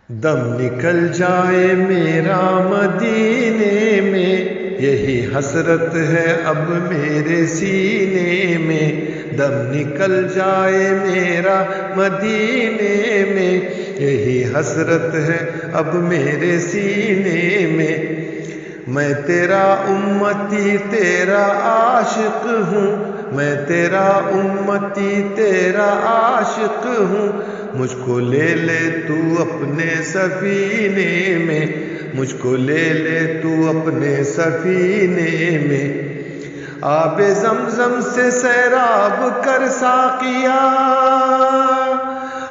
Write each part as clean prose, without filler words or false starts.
دم نکل جائے میرا مدینے میں، یہی حسرت ہے اب میرے سینے میں۔ دم نکل جائے میرا مدینے میں، یہی حسرت ہے اب میرے سینے میں۔ میں تیرا امتی تیرا عاشق ہوں، میں تیرا امتی تیرا عاشق ہوں۔ مجھ کو لے لے تو اپنے سفینے میں، مجھ کو لے لے تو اپنے سفینے میں۔ آب زمزم سے سیراب کر ساقیا،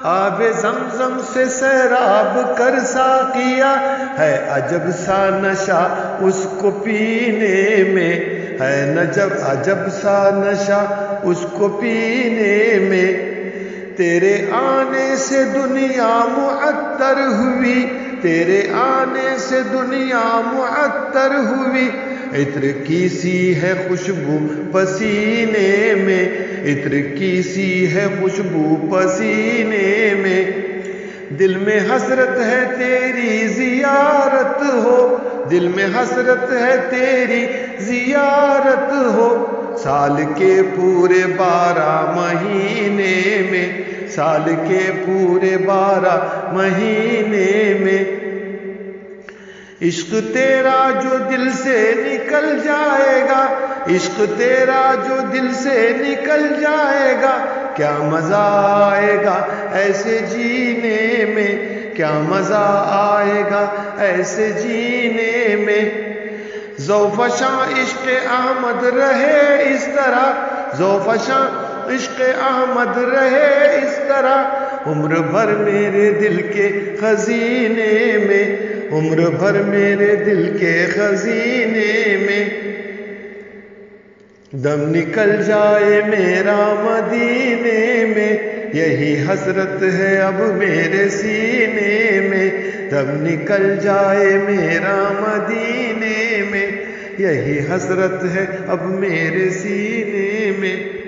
آب زمزم سے سیراب کر ساقیا۔ ہے عجب سا نشہ اس کو پینے میں، ہے عجب سا نشہ اس کو پینے میں۔ تیرے آنے سے دنیا معطر ہوئی، تیرے آنے سے دنیا معطر ہوئی۔ عطر کی سی ہے خوشبو پسینے میں، عطر کی سی ہے خوشبو پسینے میں۔ دل میں حسرت ہے تیری زیارت ہو، دل میں حسرت ہے تیری زیارت ہو۔ سال کے پورے 12 مہینے میں، سال کے پورے 12 مہینے میں۔ عشق تیرا جو دل سے نکل جائے گا، عشق تیرا جو دل سے نکل جائے گا۔ کیا مزہ آئے گا ایسے جینے میں، کیا مزہ آئے گا ایسے جینے میں۔ ذوفشاں عشق احمد رہے اس طرح، ذوفشاں عشق احمد رہے اس طرح۔ عمر بھر میرے دل کے خزینے میں، عمر بھر میرے دل کے خزینے میں۔ دم نکل جائے میرا مدینے میں، یہی حسرت ہے اب میرے سینے میں۔ دم نکل جائے میرا مدینے میں، یہی حسرت ہے اب میرے سینے میں۔